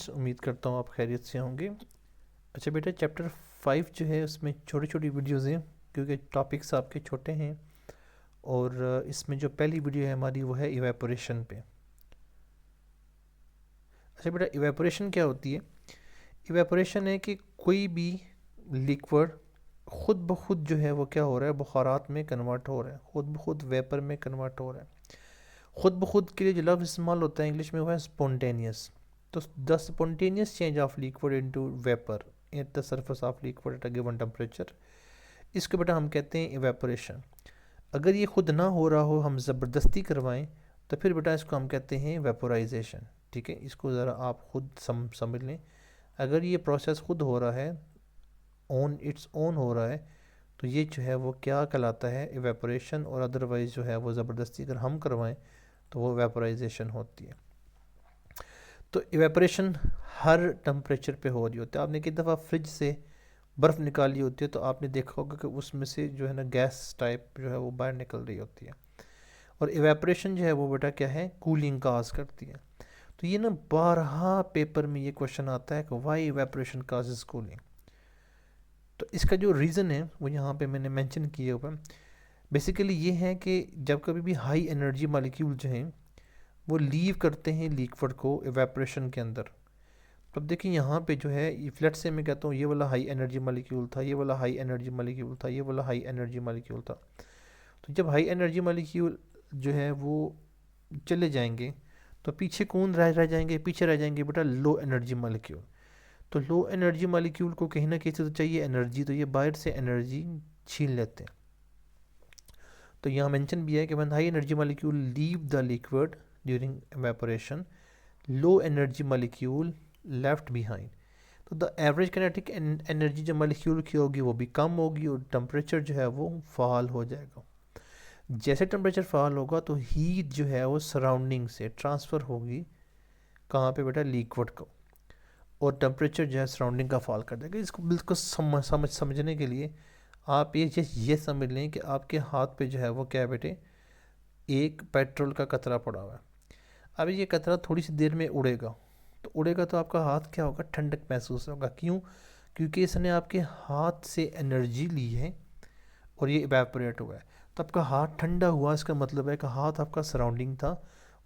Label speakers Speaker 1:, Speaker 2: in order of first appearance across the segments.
Speaker 1: उम्मीद करता हूँ आप खैरियत से होंगे। अच्छा बेटा, चैप्टर 5 जो है उसमें छोटी छोटी वीडियोज़ हैं क्योंकि टॉपिक्स आपके छोटे हैं। और इसमें जो पहली वीडियो है हमारी वो है इवेपोरेशन पे। अच्छा बेटा, इवेपोरेशन क्या होती है? इवेपोरेशन है कि कोई भी लिक्विड खुद ब खुद जो है वो क्या हो रहा है, बुखारात में कन्वर्ट हो रहा है, खुद ब खुद वेपर में कन्वर्ट हो रहा है। खुद ब खुद के लिए जो लफ्ज़ इस्तेमाल होता है इंग्लिश में वो है स्पॉन्टेनियस। तो the spontaneous change of liquid into vapour at the surface of liquid at a given temperature, इसको बेटा हम कहते हैं इवेपोरेशन। अगर ये खुद ना हो रहा हो, हम ज़बरदस्ती करवाएं, तो फिर बेटा इसको हम कहते हैं वेपोराइजेशन। ठीक है, इसको ज़रा आप खुद समझ लें। अगर ये प्रोसेस खुद हो रहा है, ऑन इट्स ओन हो रहा है, तो ये जो है वो क्या कहलाता है, इवेपोरेशन। और अदरवाइज़ जो है वो ज़बरदस्ती अगर हम करवाएं तो वो वेपोराइजेशन होती है। तो इवेपोरेशन हर टेम्परेचर पे हो रही होती है। आपने कितनी दफ़ा फ्रिज से बर्फ़ निकाली होती है तो आपने देखा होगा कि उसमें से जो है ना गैस टाइप जो है वो बाहर निकल रही होती है। और इवेपोरेशन जो है वो बेटा क्या है, कूलिंग काज करती है। तो ये ना बारहा पेपर में ये क्वेश्चन आता है कि वाई इवेपोरेशन काजेज कूलिंग। तो इसका जो रीज़न है वो यहाँ पे मैंने मेंशन किया हुआ है। बेसिकली ये है कि जब कभी भी हाई एनर्जी मॉलिक्यूल जो हैं वो लीव करते हैं लिक्विड को इवेपोरेशन के अंदर। तो अब देखिए यहाँ पे जो है, फ्लेट से मैं कहता हूँ ये वाला हाई एनर्जी मॉलिक्यूल था, ये वाला हाई एनर्जी मॉलिक्यूल था, ये वाला हाई एनर्जी मॉलिक्यूल था। तो जब हाई एनर्जी मॉलिक्यूल जो है वो चले जाएंगे तो पीछे कौन रह जाएंगे, पीछे रह जाएंगे बेटा लो एनर्जी मॉलिक्यूल। तो लो एनर्जी मॉलिक्यूल को कहीं ना कहीं से तो चाहिए एनर्जी, तो ये बाहर से एनर्जी छीन लेते हैं। तो यहाँ मेंशन भी है कि when high energy molecule leave the liquid during evaporation, low energy molecule left behind. तो द एवरेज काइनेटिक एनर्जी जो मॉलिक्यूल की होगी वो भी कम होगी और टेम्परेचर जो है वो फॉल हो जाएगा। जैसे टेम्परेचर फॉल होगा तो हीट जो है वो सराउंडिंग से ट्रांसफ़र होगी कहाँ पे बेटा, लिक्विड को। और टेम्परेचर जो है सराउंडिंग का फॉल कर देगा। इसको बिल्कुल समझने के लिए आप ये समझ लें कि आपके हाथ पे जो है वो क्या है बेटे, एक पेट्रोल का कतरा पड़ा हुआ है। अब ये कतरा थोड़ी सी देर में उड़ेगा, तो उड़ेगा तो आपका हाथ क्या होगा, ठंडक महसूस होगा। क्यों? क्योंकि इसने आपके हाथ से एनर्जी ली है और ये इवेपोरेट हुआ है। तो आपका हाथ ठंडा हुआ, इसका मतलब है कि हाथ आपका सराउंडिंग था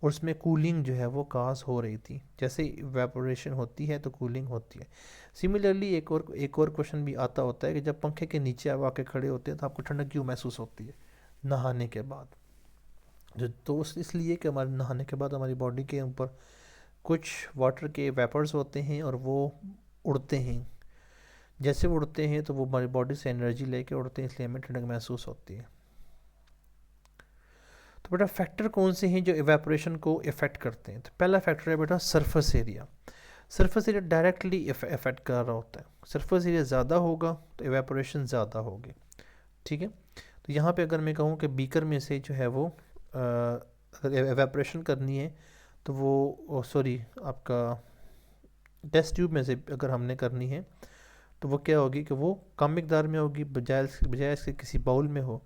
Speaker 1: और उसमें कूलिंग जो है वो काज हो रही थी। जैसे इवेपोरेशन होती है तो कूलिंग होती है। सिमिलरली एक और क्वेश्चन भी आता होता है कि जब पंखे के नीचे आप आके खड़े होते हैं तो आपको ठंडक क्यों महसूस होती है? नहाने के बाद। जो तो इसलिए कि हमारे नहाने के बाद हमारी बॉडी के ऊपर कुछ वाटर के वेपर्स होते हैं और वो उड़ते हैं। जैसे वो उड़ते हैं तो वो हमारी बॉडी से एनर्जी लेके उड़ते हैं, इसलिए हमें ठंडक महसूस होती है। तो बेटा फैक्टर कौन से हैं जो इवेपोरेशन को इफ़ेक्ट करते हैं? तो पहला फैक्टर है बेटा surface area. Surface area directly effect कर रहा होता है। सरफेस एरिया ज़्यादा होगा तो इवेपोरेशन ज़्यादा होगी। ठीक है, तो यहाँ पे अगर मैं कहूँ कि बीकर में से जो है वो अगर इवेपोरेशन करनी है तो वो सॉरी आपका टेस्ट ट्यूब में से अगर हमने करनी है तो वो क्या होगी कि वो कम मिकदार में होगी बजाय इसके किसी बाउल में हो।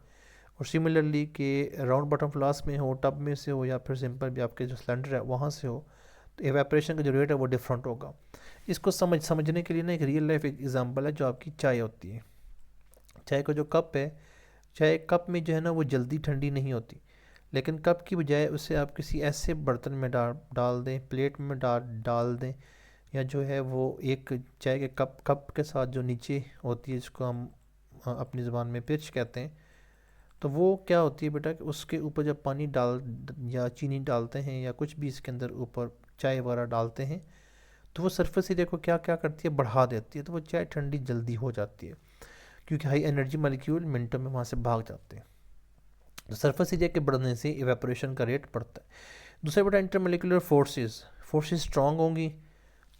Speaker 1: और सिमिलरली कि राउंड बॉटम फ्लास्क में हो, टब में से हो, या फिर सिंपल भी आपके जो सिलेंडर है वहाँ से हो, तो एवेपोरेशन का जो रेट है वो डिफरेंट होगा। इसको समझने के लिए ना एक रियल लाइफ एग्जांपल है, जो आपकी चाय होती है। चाय का जो कप है, चाय कप में जो है ना वो जल्दी ठंडी नहीं होती, लेकिन कप की बजाय उसे आप किसी ऐसे बर्तन में डाल दें, प्लेट में डाल दें, या जो है वो एक चाय के कप के साथ जो नीचे होती है जिसको हम अपनी ज़बान में पिच कहते हैं, तो वो क्या होती है बेटा कि उसके ऊपर जब पानी डाल या चीनी डालते हैं या कुछ भी इसके अंदर ऊपर चाय वगैरह डालते हैं तो वो सरफेस एरिया को क्या क्या करती है, बढ़ा देती है। तो वो चाय ठंडी जल्दी हो जाती है क्योंकि हाई एनर्जी मॉलिक्यूल मिनटों में वहाँ से भाग जाते हैं। तो सरफेस एरिया के बढ़ने से इवेपोरेशन का रेट बढ़ता है। दूसरा बेटा इंटरमोलिकुलर फोर्सेस। फोर्सेस स्ट्रांग होंगी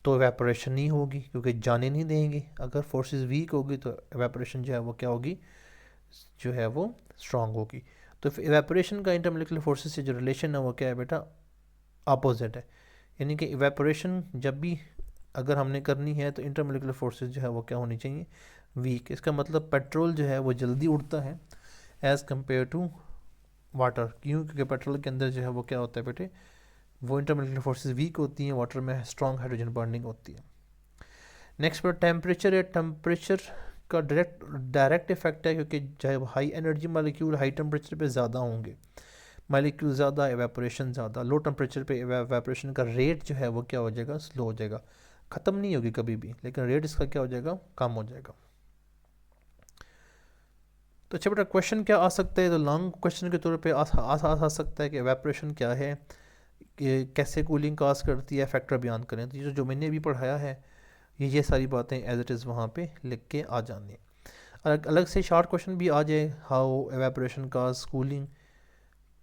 Speaker 1: तो इवेपोरेशन नहीं होगी क्योंकि जाने नहीं देंगे। अगर फोर्सेस वीक होगी तो इवेपोरेशन जो है वो क्या होगी, जो है वो स्ट्रांग होगी। तो इवेपोरेशन का इंटरमोलिकुलर फोर्सेस से जो रिलेशन है वो क्या है बेटा, अपोजिट है। यानी कि इवेपोरेशन जब भी अगर हमने करनी है तो इंटरमोलिकुलर फोर्सेस जो है वो क्या होनी चाहिए, वीक। इसका मतलब पेट्रोल जो है वो जल्दी उड़ता है एज़ कम्पेयर टू वाटर। क्यों? क्योंकि पेट्रोल के अंदर जो है वो क्या होता है बेटे, वो इंटरमोलिकुलर फोर्सेस वीक होती हैं, वाटर में स्ट्रॉन्ग हाइड्रोजन बॉन्डिंग होती है। नेक्स्ट पर टेम्परेचर है। टेम्परेचर का डायरेक्ट इफेक्ट है, क्योंकि चाहे high energy molecule high temperature पे ज़्यादा होंगे, मालिक्यूल ज़्यादा, एवेपोरेशन ज़्यादा। लो टेम्परेचर पे एवेपोरेशन का रेट जो है वो क्या हो जाएगा, स्लो हो जाएगा, ख़त्म नहीं होगी कभी भी, लेकिन रेट इसका क्या हो जाएगा, कम हो जाएगा। तो अच्छा बेटा, क्वेश्चन क्या आ सकता है, तो लॉन्ग क्वेश्चन के तौर पे आ सकता है कि एवेपोरेशन क्या है, कि कैसे कूलिंग काज करती है, फैक्टर बयान करें। तो ये जो मैंने अभी पढ़ाया है, ये सारी बातें एज इट इज़ वहाँ पे लिख के आ जानी है। अलग अलग से शॉर्ट क्वेश्चन भी आ जाए, हाउ एवेपोरेशन काज कूलिंग,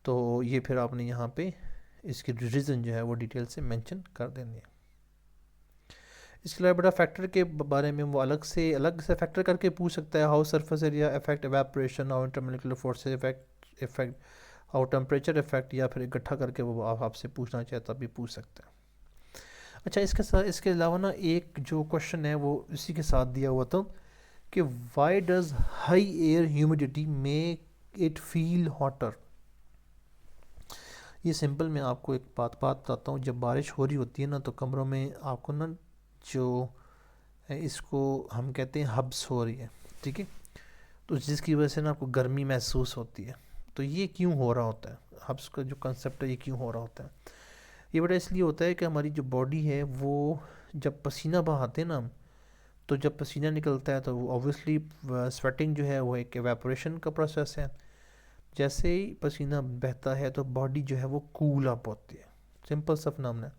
Speaker 1: तो ये फिर आपने यहाँ पे इसकी रीज़न जो है वो डिटेल से मेंशन कर देनी है। इसके अलावा बेटा फैक्टर के बारे में वो अलग से फैक्टर करके पूछ सकता है, how surface area effect evaporation, how intermolecular forces effect how temperature effect, या फिर इकट्ठा करके वो आपसे पूछना चाहता भी पूछ सकता है। अच्छा, इसके अलावा ना एक जो क्वेश्चन है वो इसी के साथ दिया हुआ था कि why does high air humidity make it feel hotter. ये सिंपल मैं आपको एक बात बताता हूँ। जब बारिश हो रही होती है ना, तो कमरों में आपको ना जो है, इसको हम कहते हैं हब्स हो रही है, ठीक है, तो जिसकी वजह से ना आपको गर्मी महसूस होती है। तो ये क्यों हो रहा होता है, हब्स का जो कंसेप्ट है ये क्यों हो रहा होता है, ये बड़ा इसलिए होता है कि हमारी जो बॉडी है वो जब पसीना बहाते हैं ना हम, तो जब पसीना निकलता है तो ऑब्वियसली स्वेटिंग जो है वो एक एवेपोरेशन का प्रोसेस है। जैसे ही पसीना बहता है तो बॉडी जो है वो कूल अप होती है, सिंपल सा फिनोमेना है।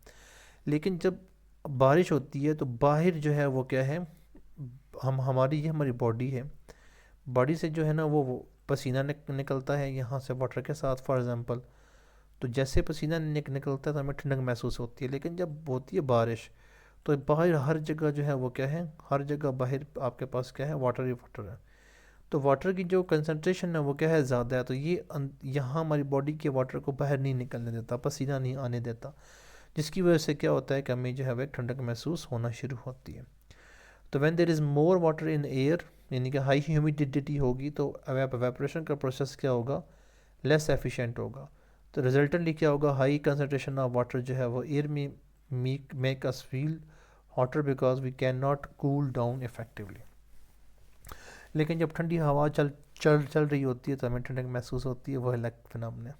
Speaker 1: लेकिन जब बारिश होती है तो बाहर जो है वो क्या है, हमारी बॉडी है, बॉडी से जो है ना वो पसीना निकलता है यहाँ से वाटर के साथ फॉर एग्जांपल। तो जैसे पसीना निकलता है तो हमें ठंडक महसूस होती है, लेकिन जब होती है बारिश तो बाहर हर जगह जो है वो क्या है, हर जगह बाहर आपके पास क्या है, वाटर ही वाटर है। तो वाटर की जो कंसंट्रेशन है वो क्या है, ज़्यादा है, तो ये यहाँ हमारी बॉडी के वाटर को बाहर नहीं निकलने देता, पसीना नहीं आने देता, जिसकी वजह से क्या होता है कि हमें जो है वह ठंडक महसूस होना शुरू होती है। तो when there is more water in air, यानी कि हाई ह्यूमिडिटी होगी, तो एवेपोरेशन का प्रोसेस क्या होगा, लेस एफिशिएंट होगा। तो रिजल्टेंटली क्या होगा, हाई कंसंट्रेशन ऑफ वाटर जो है वो एयर में make us feel hotter because we can not cool down effectively. लेकिन जब ठंडी हवा चल रही होती है तो हमें ठंडक महसूस होती है, वह अलग फिनोमेना है।